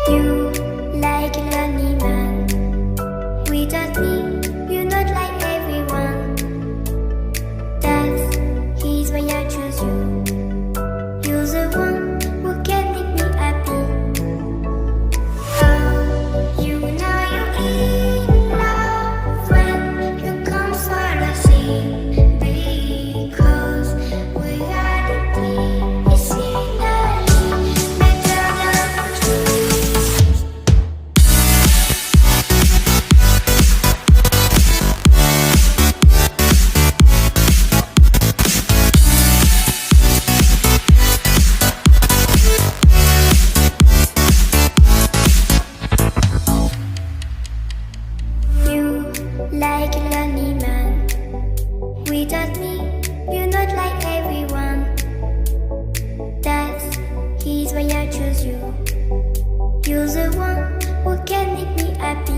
You like a lonely man. Without me, you're not like everyone. That's he's why I choose you. You're the one who can make me happy. Oh, you know you're in love when you come for the sea. Because we are the deep, it's finally better than truth. You like a lonely man. Without me, you're not like everyone. That's he's why I choose you. You're the one who can make me happy.